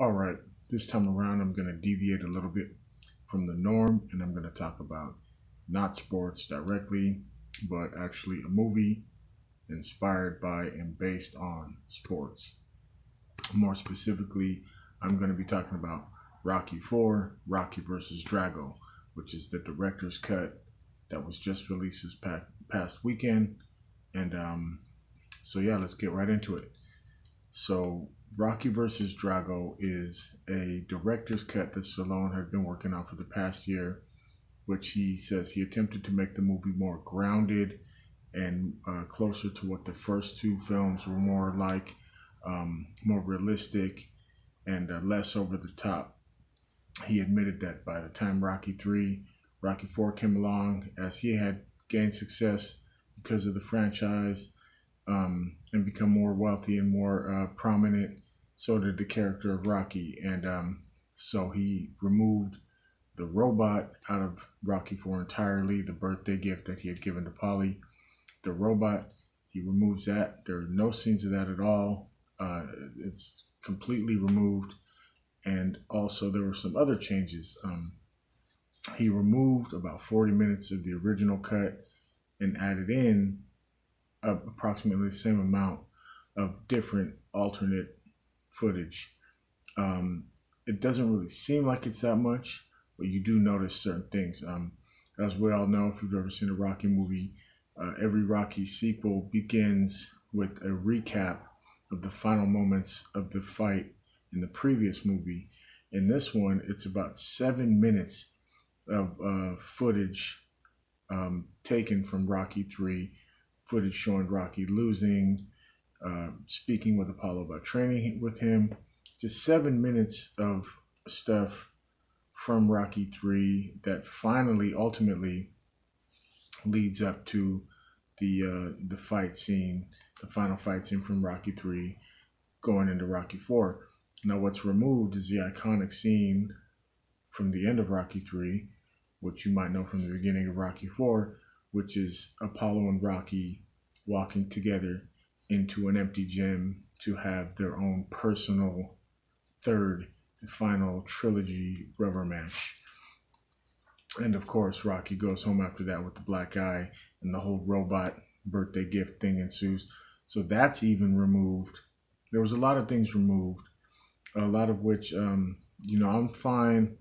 All right, this time around, I'm going to deviate a little bit from the norm and I'm going to talk about not sports directly, but actually a movie inspired by and based on sports. More specifically, I'm going to be talking about Rocky 4, Rocky versus Drago, which is the director's cut that was just released this past weekend. And let's get right into it. So, Rocky versus Drago is a director's cut that Stallone had been working on for the past year, which he says he attempted to make the movie more grounded and closer to what the first two films were more like, more realistic and less over the top. He admitted that by the time Rocky 3, Rocky 4 came along, as he had gained success because of the franchise, and become more wealthy and more prominent, so did the character of Rocky. And so he removed the robot out of Rocky 4 entirely, the birthday gift that he had given to Polly. The robot, he removes that. There are no scenes of that at all. It's completely removed. And also, there were some other changes. He removed about 40 minutes of the original cut and added in approximately the same amount of different alternate footage. Um, it doesn't really seem like it's that much, but you do notice certain things. As we all know, if you've ever seen a Rocky movie, every Rocky sequel begins with a recap of the final moments of the fight in the previous movie. In this one, it's about 7 minutes of footage taken from Rocky 3, footage showing Rocky losing, speaking with Apollo about training with him. Just 7 minutes of stuff from Rocky 3 that finally, ultimately, leads up to the fight scene, the final fight scene from Rocky 3 going into Rocky 4. Now, what's removed is the iconic scene from the end of Rocky 3, which you might know from the beginning of Rocky 4, which is Apollo and Rocky walking together into an empty gym to have their own personal third and final trilogy rubber match. And of course, Rocky goes home after that with the black eye, and the whole robot birthday gift thing ensues. So that's even removed. There was a lot of things removed, a lot of which, I'm fine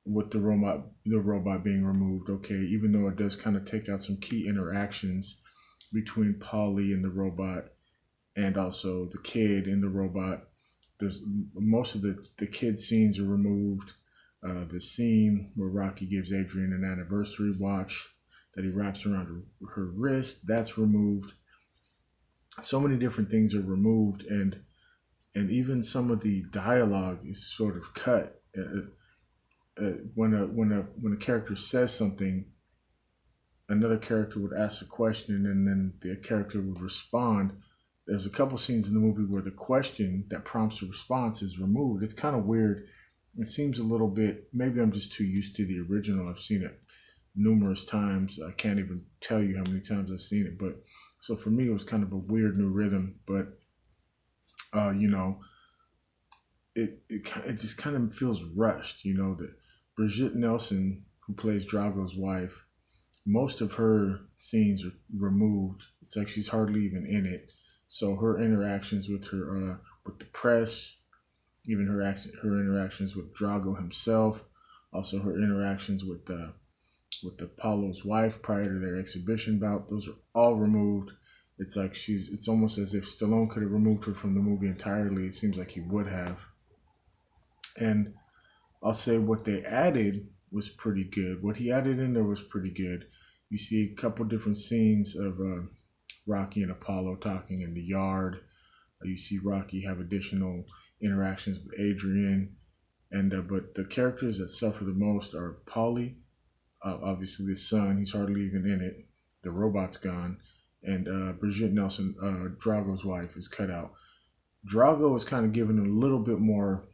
with the robot being removed. Okay, even though it does kind of take out some key interactions between Polly and the robot, and also the kid and the robot. There's most of the kid scenes are removed. The scene where Rocky gives Adrian an anniversary watch that he wraps around her wrist, that's removed. So many different things are removed, and even some of the dialogue is sort of cut. When a character says something, another character would ask a question, and then the character would respond. There's a couple scenes in the movie where the question that prompts a response is removed. It's kind of weird. It seems a little bit, maybe I'm just too used to the original. I've seen it numerous times. I can't even tell you how many times I've seen it. But so for me, it was kind of a weird new rhythm. But, uh, you know, it just kind of feels rushed. That Brigitte Nelson, who plays Drago's wife, most of her scenes are removed. It's like she's hardly even in it. So her interactions with the press, even her interactions with Drago himself, also her interactions with Apollo's wife prior to their exhibition bout, those are all removed. It's almost as if Stallone could have removed her from the movie entirely. It seems like he would have. And I'll say what they added was pretty good. What he added in there was pretty good. You see a couple different scenes of Rocky and Apollo talking in the yard. You see Rocky have additional interactions with Adrian, and but the characters that suffer the most are Paulie, obviously the son. He's hardly even in it. The robot's gone, and Brigitte Nelson, Drago's wife, is cut out. Drago is kind of given a little bit more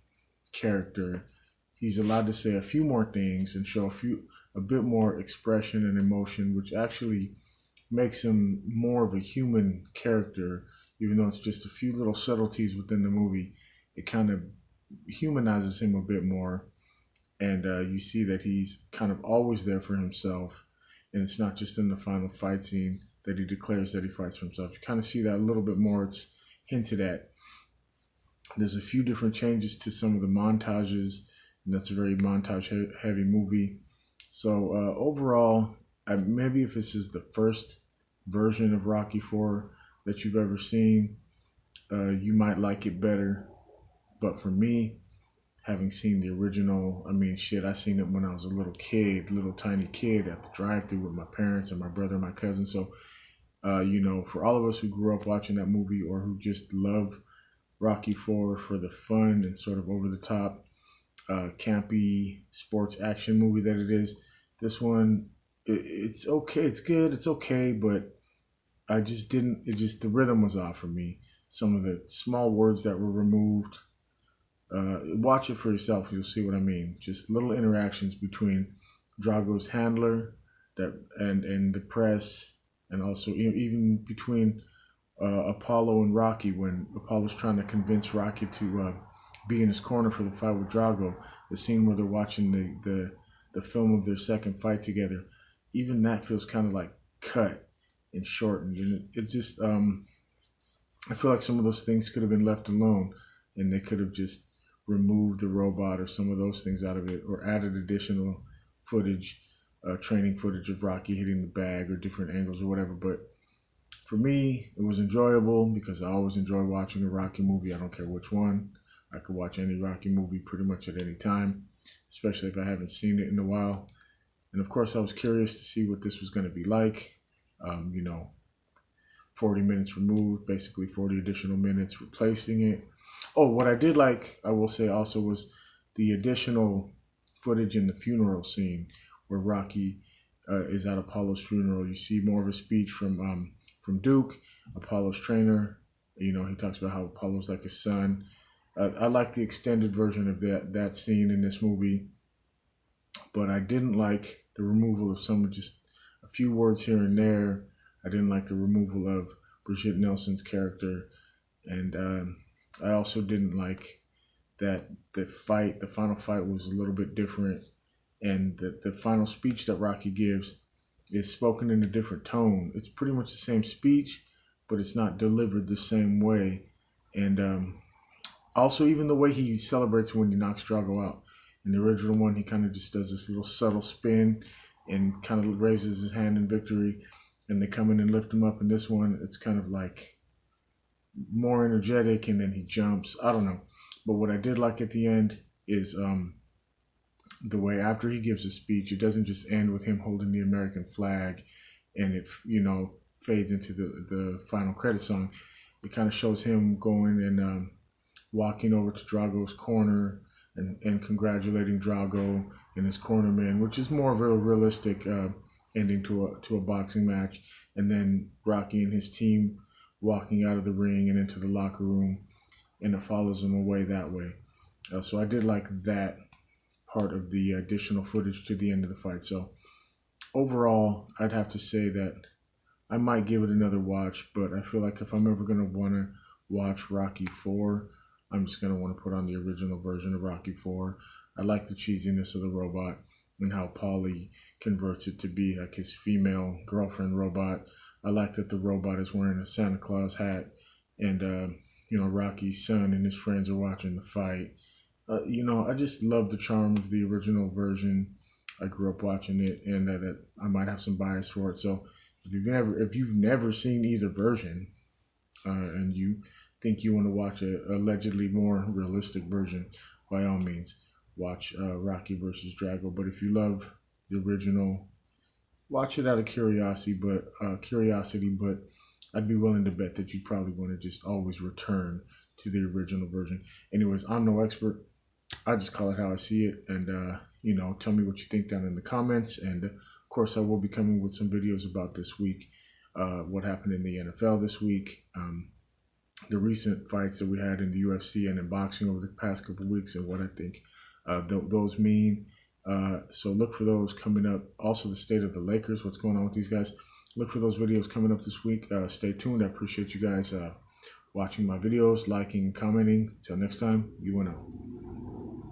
character. He's allowed to say a few more things and show a bit more expression and emotion, which actually makes him more of a human character. Even though it's just a few little subtleties within the movie, it kind of humanizes him a bit more, and you see that he's kind of always there for himself, and it's not just in the final fight scene that he declares that he fights for himself. You kind of see that a little bit more. It's hinted at. There's a few different changes to some of the montages, and that's a very montage heavy movie. So overall, maybe if this is the first version of Rocky 4 that you've ever seen, you might like it better. But for me, having seen the original, I mean, shit, I seen it when I was a little kid, little tiny kid at the drive-thru with my parents and my brother and my cousin. So, for all of us who grew up watching that movie or who just love Rocky 4 for the fun and sort of over the top, campy sports action movie that it is, this one, it's okay, it's good, it's okay, but I just didn't, the rhythm was off for me. Some of the small words that were removed, watch it for yourself. You'll see what I mean. Just little interactions between Drago's handler and the press, and also even between Apollo and Rocky when Apollo's trying to convince Rocky to be in his corner for the fight with Drago. The scene where they're watching the film of their second fight together. Even that feels kind of like cut and shortened, and it just I feel like some of those things could have been left alone, and they could have just removed the robot or some of those things out of it, or added additional footage, training footage of Rocky hitting the bag or different angles or whatever. But for me, it was enjoyable because I always enjoy watching a Rocky movie. I don't care which one. I could watch any Rocky movie pretty much at any time, especially if I haven't seen it in a while. And of course, I was curious to see what this was going to be like. 40 minutes removed, basically 40 additional minutes replacing it. Oh, what I did like, I will say also, was the additional footage in the funeral scene where Rocky is at Apollo's funeral. You see more of a speech from Duke, Apollo's trainer. He talks about how Apollo's like his son. I like the extended version of that scene in this movie, but I didn't like the removal of just a few words here and there. I didn't like the removal of Brigitte Nelson's character, and I also didn't like that the final fight was a little bit different, and the final speech that Rocky gives is spoken in a different tone. It's pretty much the same speech, but it's not delivered the same way. And also, even the way he celebrates when he knocks Drago out. In the original one, he kind of just does this little subtle spin and kind of raises his hand in victory, and they come in and lift him up. In this one, it's kind of like more energetic, and then he jumps. I don't know. But what I did like at the end is the way after he gives a speech, it doesn't just end with him holding the American flag and it, fades into the final credit song. It kind of shows him going and walking over to Drago's corner and congratulating Drago and his cornerman, which is more of a realistic ending to a boxing match. And then Rocky and his team walking out of the ring and into the locker room, and it follows him away that way. So I did like that part of the additional footage to the end of the fight. So overall, I'd have to say that I might give it another watch, but I feel like if I'm ever going to want to watch Rocky 4, I'm just going to want to put on the original version of Rocky 4. I like the cheesiness of the robot and how Paulie converts it to be like his female girlfriend robot. I like that the robot is wearing a Santa Claus hat, and Rocky's son and his friends are watching the fight. I just love the charm of the original version. I grew up watching it, and that I might have some bias for it. So if you've never seen either version, and you think you want to watch a allegedly more realistic version, by all means, watch Rocky versus Drago. But if you love the original, watch it out of curiosity. But I'd be willing to bet that you probably want to just always return to the original version. Anyways, I'm no expert. I just call it how I see it, and tell me what you think down in the comments. And of course, I will be coming with some videos about this week, what happened in the NFL this week, the recent fights that we had in the UFC and in boxing over the past couple of weeks, and what I think those mean. So look for those coming up. Also, the state of the Lakers, what's going on with these guys. Look for those videos coming up this week. Stay tuned. I appreciate you guys watching my videos, liking, commenting. Till next time, you and out.